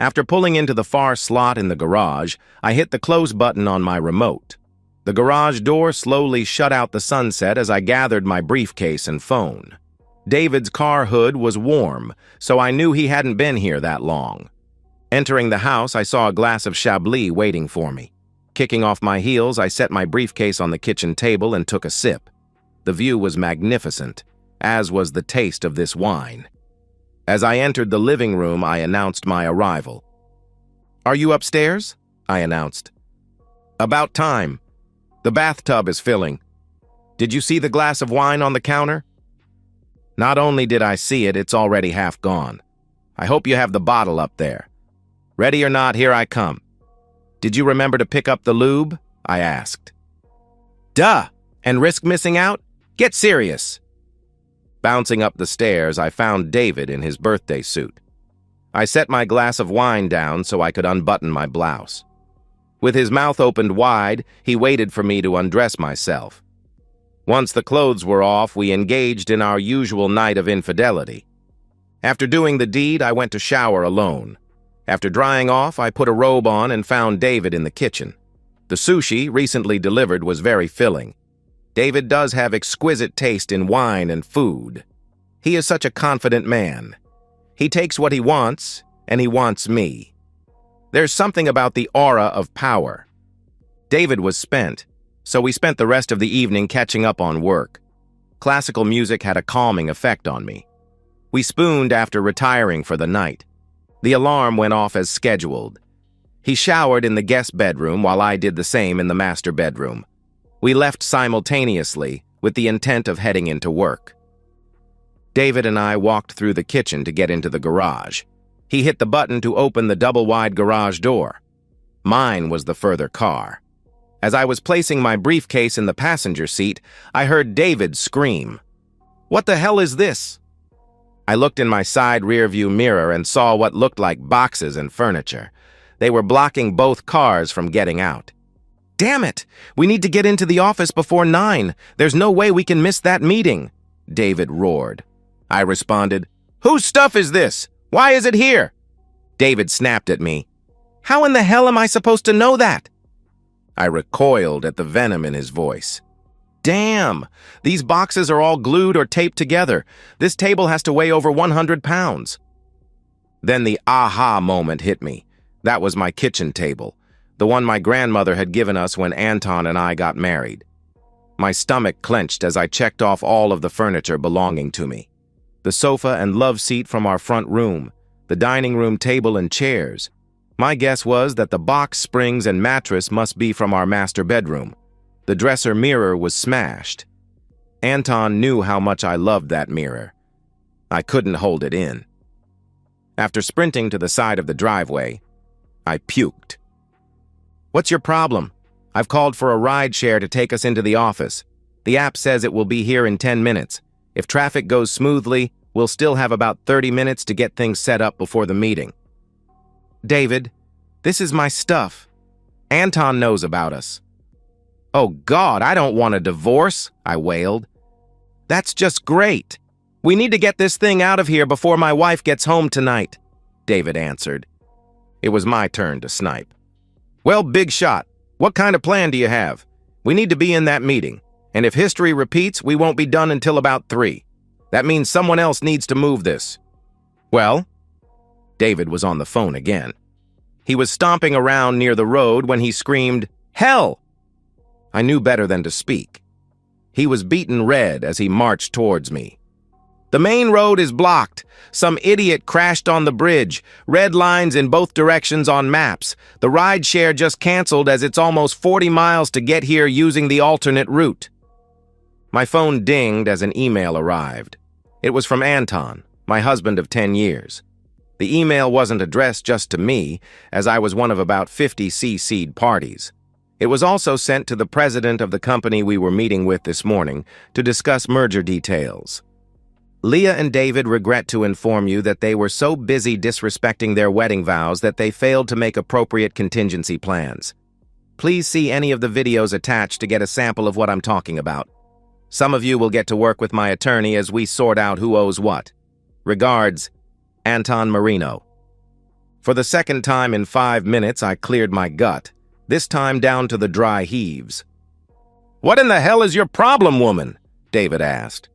After pulling into the far slot in the garage, I hit the close button on my remote. The garage door slowly shut out the sunset as I gathered my briefcase and phone. David's car hood was warm, so I knew he hadn't been here that long. Entering the house, I saw a glass of Chablis waiting for me. Kicking off my heels, I set my briefcase on the kitchen table and took a sip. The view was magnificent, as was the taste of this wine. As I entered the living room, I announced my arrival. "Are you upstairs?" I announced. "About time. The bathtub is filling. Did you see the glass of wine on the counter?" "Not only did I see it, it's already half gone. I hope you have the bottle up there. Ready or not, here I come. Did you remember to pick up the lube?" I asked. "Duh! And risk missing out? Get serious!" Bouncing up the stairs, I found David in his birthday suit. I set my glass of wine down so I could unbutton my blouse. With his mouth opened wide, he waited for me to undress myself. Once the clothes were off, we engaged in our usual night of infidelity. After doing the deed, I went to shower alone. After drying off, I put a robe on and found David in the kitchen. The sushi, recently delivered, was very filling. David does have exquisite taste in wine and food. He is such a confident man. He takes what he wants, and he wants me. There's something about the aura of power. David was spent, so we spent the rest of the evening catching up on work. Classical music had a calming effect on me. We spooned after retiring for the night. The alarm went off as scheduled. He showered in the guest bedroom while I did the same in the master bedroom. We left simultaneously with the intent of heading into work. David and I walked through the kitchen to get into the garage. He hit the button to open the double-wide garage door. Mine was the further car. As I was placing my briefcase in the passenger seat, I heard David scream, "What the hell is this?" I looked in my side rearview mirror and saw what looked like boxes and furniture. They were blocking both cars from getting out. "Damn it! We need to get into the office before 9. There's no way we can miss that meeting," David roared. I responded, "Whose stuff is this? Why is it here?" David snapped at me. "How in the hell am I supposed to know that?" I recoiled at the venom in his voice. "Damn! These boxes are all glued or taped together. This table has to weigh over 100 pounds. Then the aha moment hit me. That was my kitchen table, the one my grandmother had given us when Anton and I got married. My stomach clenched as I checked off all of the furniture belonging to me. The sofa and love seat from our front room, the dining room table and chairs. My guess was that the box springs and mattress must be from our master bedroom. The dresser mirror was smashed. Anton knew how much I loved that mirror. I couldn't hold it in. After sprinting to the side of the driveway, I puked. "What's your problem? I've called for a ride share to take us into the office. The app says it will be here in 10 minutes. If traffic goes smoothly, we'll still have about 30 minutes to get things set up before the meeting." "David, this is my stuff. Anton knows about us." "Oh God, I don't want a divorce," I wailed. "That's just great. We need to get this thing out of here before my wife gets home tonight," David answered. It was my turn to snipe. "Well, big shot. What kind of plan do you have? We need to be in that meeting, and if history repeats, we won't be done until about 3. That means someone else needs to move this." "Well?" David was on the phone again. He was stomping around near the road when he screamed, "Hell!" I knew better than to speak. He was beaten red as he marched towards me. "The main road is blocked. Some idiot crashed on the bridge. Red lines in both directions on maps. The ride share just canceled as it's almost 40 miles to get here using the alternate route." My phone dinged as an email arrived. It was from Anton, my husband of 10 years. The email wasn't addressed just to me, as I was one of about 50 CC'd parties. It was also sent to the president of the company we were meeting with this morning to discuss merger details. "Leah and David regret to inform you that they were so busy disrespecting their wedding vows that they failed to make appropriate contingency plans. Please see any of the videos attached to get a sample of what I'm talking about. Some of you will get to work with my attorney as we sort out who owes what. Regards, Anton Marino." For the second time in 5 minutes, I cleared my gut, this time down to the dry heaves. "What in the hell is your problem, woman?" David asked.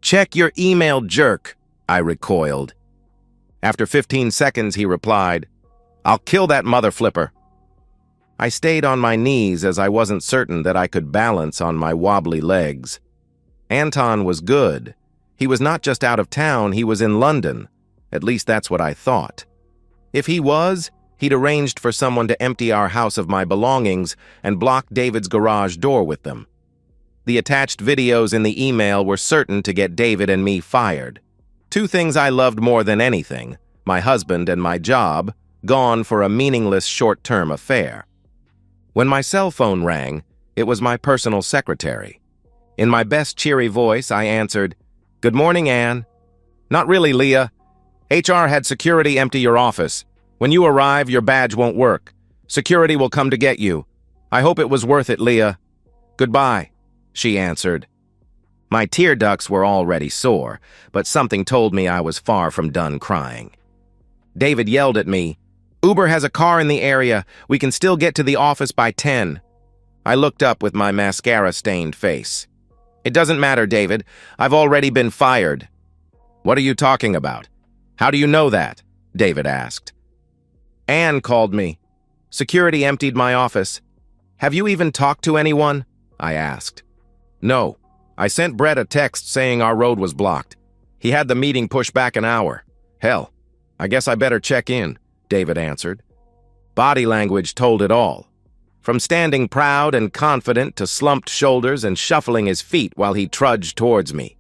"Check your email, jerk," I recoiled. After 15 seconds, he replied, "I'll kill that mother flipper." I stayed on my knees as I wasn't certain that I could balance on my wobbly legs. Anton was good. He was not just out of town, he was in London. At least that's what I thought. If he was, he'd arranged for someone to empty our house of my belongings and block David's garage door with them. The attached videos in the email were certain to get David and me fired. Two things I loved more than anything, my husband and my job, gone for a meaningless short-term affair. When my cell phone rang, it was my personal secretary. In my best cheery voice, I answered, "Good morning, Anne." "Not really, Leah. HR had security empty your office. When you arrive, your badge won't work. Security will come to get you. I hope it was worth it, Leah. Goodbye," she answered. My tear ducts were already sore, but something told me I was far from done crying. David yelled at me, "Uber has a car in the area. We can still get to the office by 10. I looked up with my mascara-stained face. "It doesn't matter, David. I've already been fired." "What are you talking about? How do you know that?" David asked. "Anne called me. Security emptied my office." "Have you even talked to anyone?" I asked. "No. I sent Brett a text saying our road was blocked. He had the meeting pushed back an hour. Hell, I guess I better check in," David answered. Body language told it all. From standing proud and confident to slumped shoulders and shuffling his feet while he trudged towards me.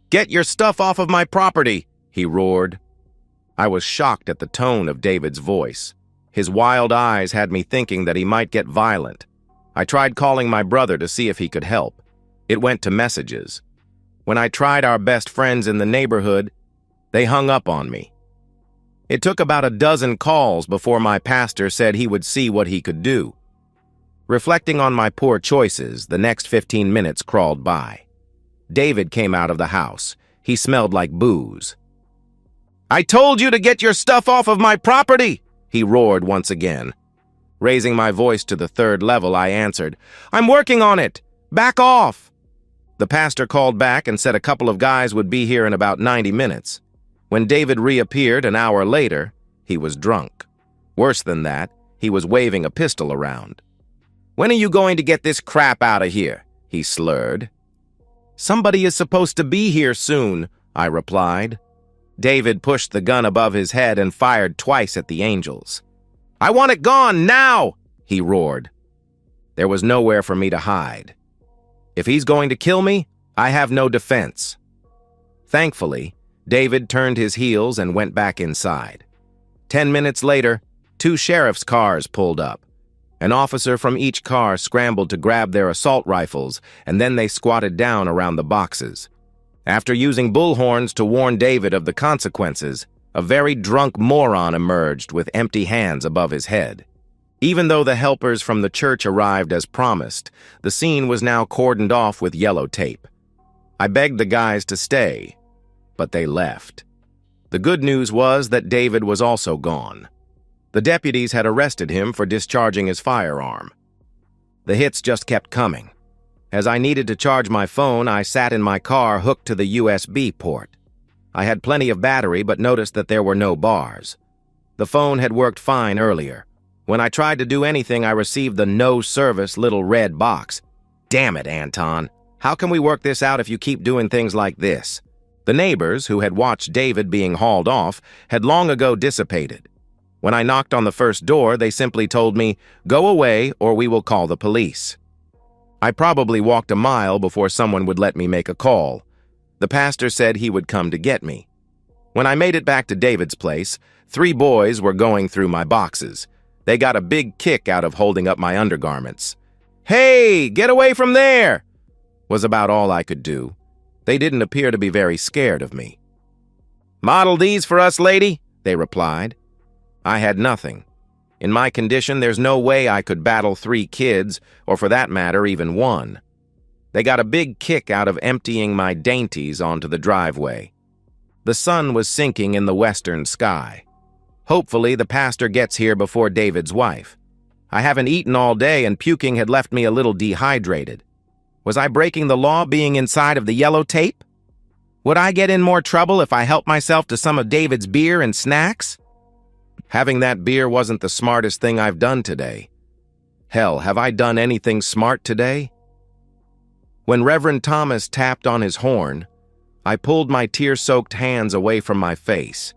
"Get your stuff off of my property," he roared. I was shocked at the tone of David's voice. His wild eyes had me thinking that he might get violent. I tried calling my brother to see if he could help. It went to messages. When I tried our best friends in the neighborhood, they hung up on me. It took about a dozen calls before my pastor said he would see what he could do. Reflecting on my poor choices, the next 15 minutes crawled by. David came out of the house. He smelled like booze. "I told you to get your stuff off of my property!" he roared once again. Raising my voice to the 3rd level, I answered, "I'm working on it! Back off!" The pastor called back and said a couple of guys would be here in about 90 minutes. When David reappeared an hour later, he was drunk. Worse than that, he was waving a pistol around. "When are you going to get this crap out of here?" he slurred. "Somebody is supposed to be here soon," I replied. David pushed the gun above his head and fired twice at the angels. "I want it gone now!" he roared. There was nowhere for me to hide. If he's going to kill me, I have no defense. Thankfully, David turned his heels and went back inside. 10 minutes later, 2 sheriff's cars pulled up. An officer from each car scrambled to grab their assault rifles, and then they squatted down around the boxes. After using bullhorns to warn David of the consequences, a very drunk moron emerged with empty hands above his head. Even though the helpers from the church arrived as promised, the scene was now cordoned off with yellow tape. I begged the guys to stay, but they left. The good news was that David was also gone. The deputies had arrested him for discharging his firearm. The hits just kept coming. As I needed to charge my phone, I sat in my car hooked to the USB port. I had plenty of battery, but noticed that there were no bars. The phone had worked fine earlier. When I tried to do anything, I received the no service little red box. "Damn it, Anton. How can we work this out if you keep doing things like this?" The neighbors, who had watched David being hauled off, had long ago dissipated. When I knocked on the first door, they simply told me, "Go away or we will call the police." I probably walked a mile before someone would let me make a call. The pastor said he would come to get me. When I made it back to David's place, 3 boys were going through my boxes. They got a big kick out of holding up my undergarments. "Hey, get away from there!" was about all I could do. They didn't appear to be very scared of me. "Model these for us, lady," they replied. I had nothing. In my condition, there's no way I could battle 3 kids, or for that matter, even 1. They got a big kick out of emptying my dainties onto the driveway. The sun was sinking in the western sky. Hopefully, the pastor gets here before David's wife. I haven't eaten all day and puking had left me a little dehydrated. Was I breaking the law being inside of the yellow tape? Would I get in more trouble if I helped myself to some of David's beer and snacks? Having that beer wasn't the smartest thing I've done today. Hell, have I done anything smart today? When Reverend Thomas tapped on his horn, I pulled my tear-soaked hands away from my face.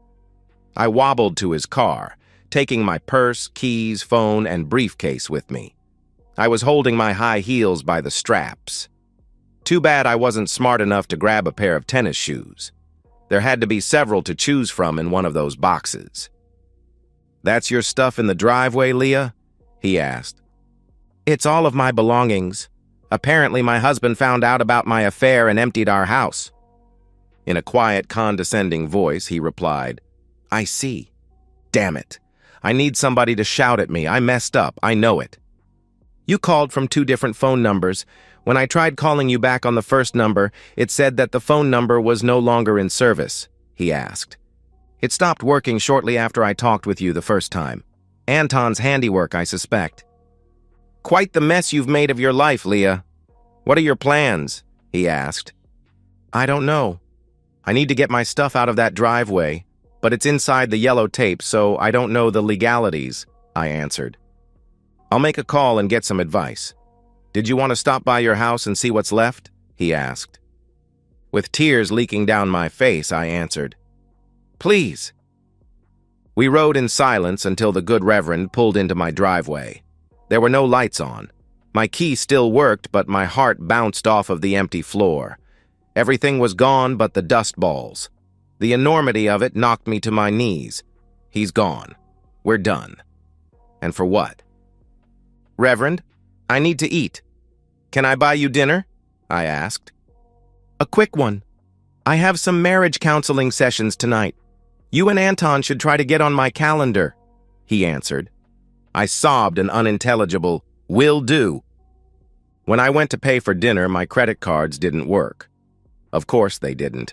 I wobbled to his car, taking my purse, keys, phone, and briefcase with me. I was holding my high heels by the straps. Too bad I wasn't smart enough to grab a pair of tennis shoes. There had to be several to choose from in one of those boxes. "That's your stuff in the driveway, Leah?" he asked. "It's all of my belongings. Apparently my husband found out about my affair and emptied our house." In a quiet, condescending voice, he replied, "I see. Damn it. I need somebody to shout at me. I messed up. I know it." "You called from 2 different phone numbers. When I tried calling you back on the first number, it said that the phone number was no longer in service," he asked. "It stopped working shortly after I talked with you the first time. Anton's handiwork, I suspect." "Quite the mess you've made of your life, Leah. What are your plans?" he asked. "I don't know. I need to get my stuff out of that driveway, but it's inside the yellow tape, so I don't know the legalities," I answered. "I'll make a call and get some advice. Did you want to stop by your house and see what's left?" he asked. With tears leaking down my face, I answered, "Please." We rode in silence until the good Reverend pulled into my driveway. There were no lights on. My key still worked, but my heart bounced off of the empty floor. Everything was gone but the dust balls. The enormity of it knocked me to my knees. He's gone. We're done. And for what? "Reverend, I need to eat. Can I buy you dinner?" I asked. "A quick one. I have some marriage counseling sessions tonight. You and Anton should try to get on my calendar," he answered. I sobbed an unintelligible, "Will do." When I went to pay for dinner, my credit cards didn't work. Of course they didn't.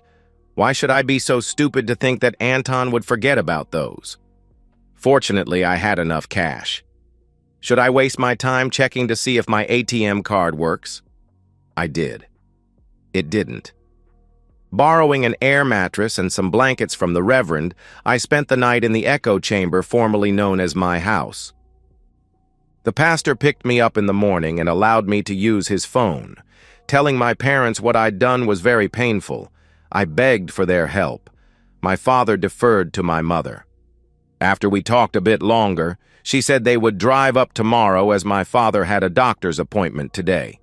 Why should I be so stupid to think that Anton would forget about those? Fortunately, I had enough cash. Should I waste my time checking to see if my ATM card works? I did. It didn't. Borrowing an air mattress and some blankets from the Reverend, I spent the night in the echo chamber formerly known as my house. The pastor picked me up in the morning and allowed me to use his phone. Telling my parents what I'd done was very painful. I begged for their help. My father deferred to my mother. After we talked a bit longer, she said they would drive up tomorrow as my father had a doctor's appointment today.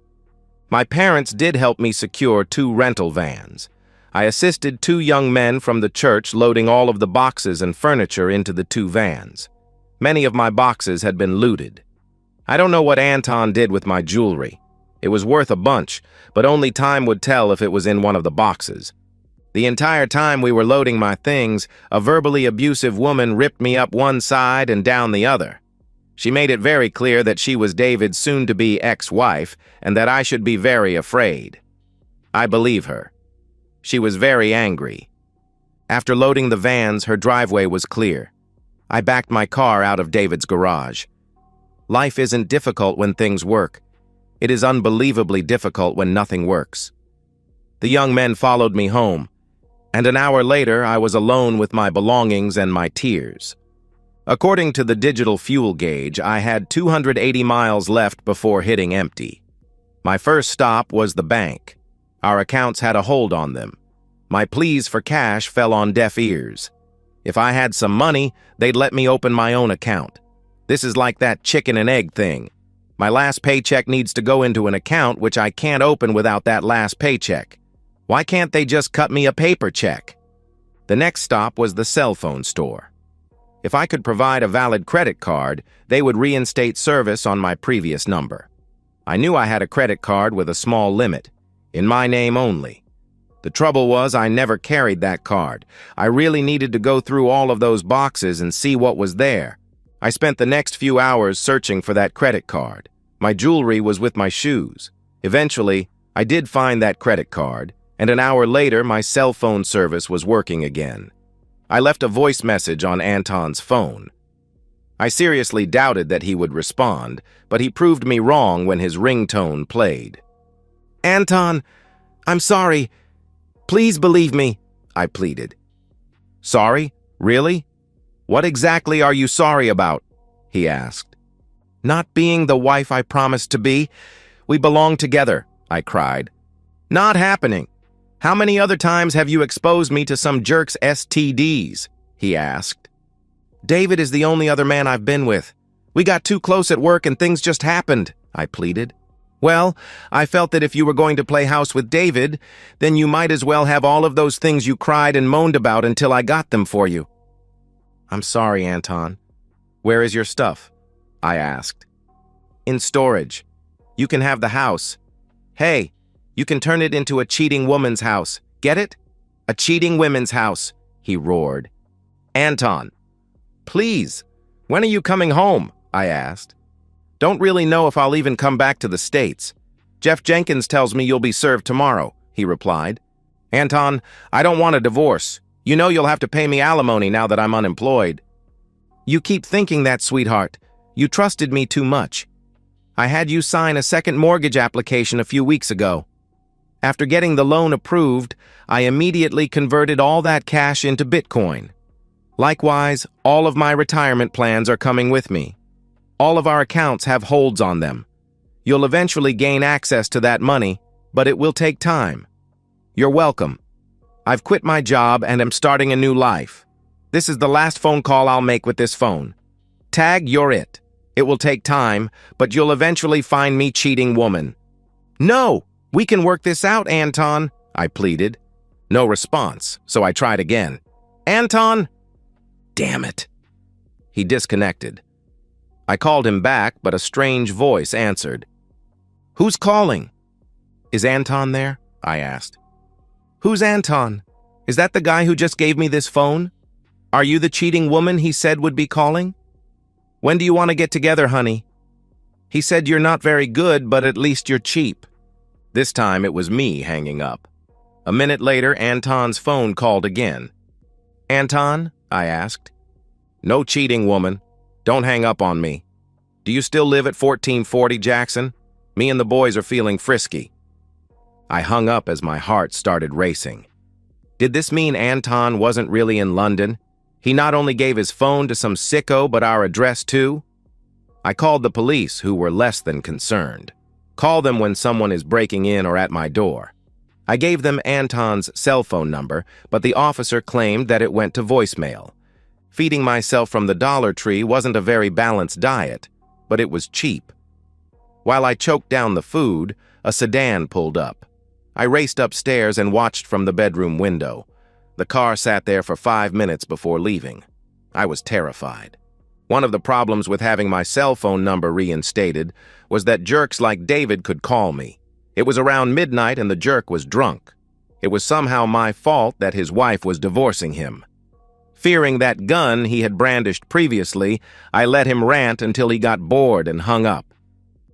My parents did help me secure 2 rental vans. I assisted 2 young men from the church loading all of the boxes and furniture into the 2 vans. Many of my boxes had been looted. I don't know what Anton did with my jewelry. It was worth a bunch, but only time would tell if it was in one of the boxes. The entire time we were loading my things, a verbally abusive woman ripped me up one side and down the other. She made it very clear that she was David's soon-to-be ex-wife and that I should be very afraid. I believe her. She was very angry. After loading the vans, her driveway was clear. I backed my car out of David's garage. Life isn't difficult when things work. It is unbelievably difficult when nothing works. The young men followed me home, and an hour later I was alone with my belongings and my tears. According to the digital fuel gauge, I had 280 miles left before hitting empty. My first stop was the bank. Our accounts had a hold on them. My pleas for cash fell on deaf ears. If I had some money, they'd let me open my own account. This is like that chicken and egg thing. My last paycheck needs to go into an account which I can't open without that last paycheck. Why can't they just cut me a paper check? The next stop was the cell phone store. If I could provide a valid credit card, they would reinstate service on my previous number. I knew I had a credit card with a small limit, in my name only. The trouble was I never carried that card. I really needed to go through all of those boxes and see what was there. I spent the next few hours searching for that credit card. My jewelry was with my shoes. Eventually, I did find that credit card, and an hour later my cell phone service was working again. I left a voice message on Anton's phone. I seriously doubted that he would respond, but he proved me wrong when his ringtone played. "Anton, I'm sorry. Please believe me," I pleaded. "Sorry? Really? What exactly are you sorry about?" he asked. "Not being the wife I promised to be. We belong together," I cried. "Not happening. How many other times have you exposed me to some jerk's STDs?" he asked. "David is the only other man I've been with. We got too close at work and things just happened," I pleaded. "Well, I felt that if you were going to play house with David, then you might as well have all of those things you cried and moaned about until I got them for you." "I'm sorry, Anton. Where is your stuff?" I asked. "In storage. You can have the house. Hey, you can turn it into a cheating woman's house. Get it? A cheating women's house," he roared. "Anton, please, when are you coming home?" I asked. "Don't really know if I'll even come back to the States. Jeff Jenkins tells me you'll be served tomorrow," he replied. "Anton, I don't want a divorce. You know you'll have to pay me alimony now that I'm unemployed." "You keep thinking that, sweetheart. You trusted me too much. I had you sign a second mortgage application a few weeks ago. After getting the loan approved, I immediately converted all that cash into Bitcoin. Likewise, all of my retirement plans are coming with me. All of our accounts have holds on them. You'll eventually gain access to that money, but it will take time. You're welcome. I've quit my job and am starting a new life. This is the last phone call I'll make with this phone. Tag, you're it. It will take time, but you'll eventually find me cheating woman." "No, we can work this out, Anton," I pleaded. No response, so I tried again. "Anton!" Damn it. He disconnected. I called him back, but a strange voice answered. "Who's calling?" "Is Anton there?" I asked. "Who's Anton? Is that the guy who just gave me this phone? Are you the cheating woman he said would be calling? When do you want to get together, honey? He said you're not very good, but at least you're cheap." This time it was me hanging up. A minute later, Anton's phone called again. "Anton?" I asked. "No cheating, woman. Don't hang up on me. Do you still live at 1440 Jackson? Me and the boys are feeling frisky." I hung up as my heart started racing. Did this mean Anton wasn't really in London? He not only gave his phone to some sicko, but our address too? I called the police, who were less than concerned. Call them when someone is breaking in or at my door. I gave them Anton's cell phone number, but the officer claimed that it went to voicemail. Feeding myself from the Dollar Tree wasn't a very balanced diet, but it was cheap. While I choked down the food, a sedan pulled up. I raced upstairs and watched from the bedroom window. The car sat there for 5 minutes before leaving. I was terrified. One of the problems with having my cell phone number reinstated was that jerks like David could call me. It was around midnight and the jerk was drunk. It was somehow my fault that his wife was divorcing him. Fearing that gun he had brandished previously, I let him rant until he got bored and hung up.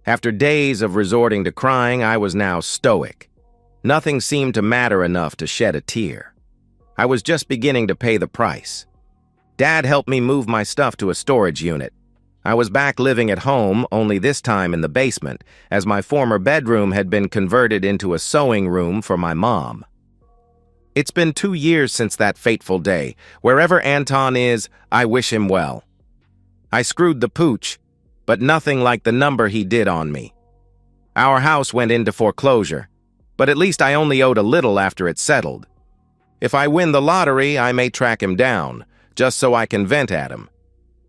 After days of resorting to crying, I was now stoic. Nothing seemed to matter enough to shed a tear. I was just beginning to pay the price. Dad helped me move my stuff to a storage unit. I was back living at home, only this time in the basement, as my former bedroom had been converted into a sewing room for my mom. It's been 2 years since that fateful day. Wherever Anton is, I wish him well. I screwed the pooch, but nothing like the number he did on me. Our house went into foreclosure, but at least I only owed a little after it settled. If I win the lottery, I may track him down, just so I can vent at him.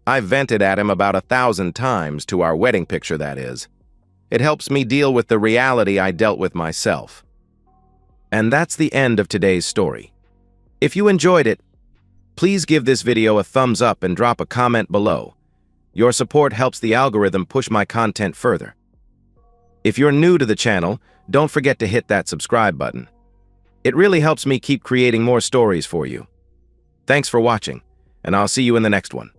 I've vented at him about 1,000 times, to our wedding picture, that is. It helps me deal with the reality I dealt with myself. And that's the end of today's story. If you enjoyed it, please give this video a thumbs up and drop a comment below. Your support helps the algorithm push my content further. If you're new to the channel, don't forget to hit that subscribe button. It really helps me keep creating more stories for you. Thanks for watching, and I'll see you in the next one.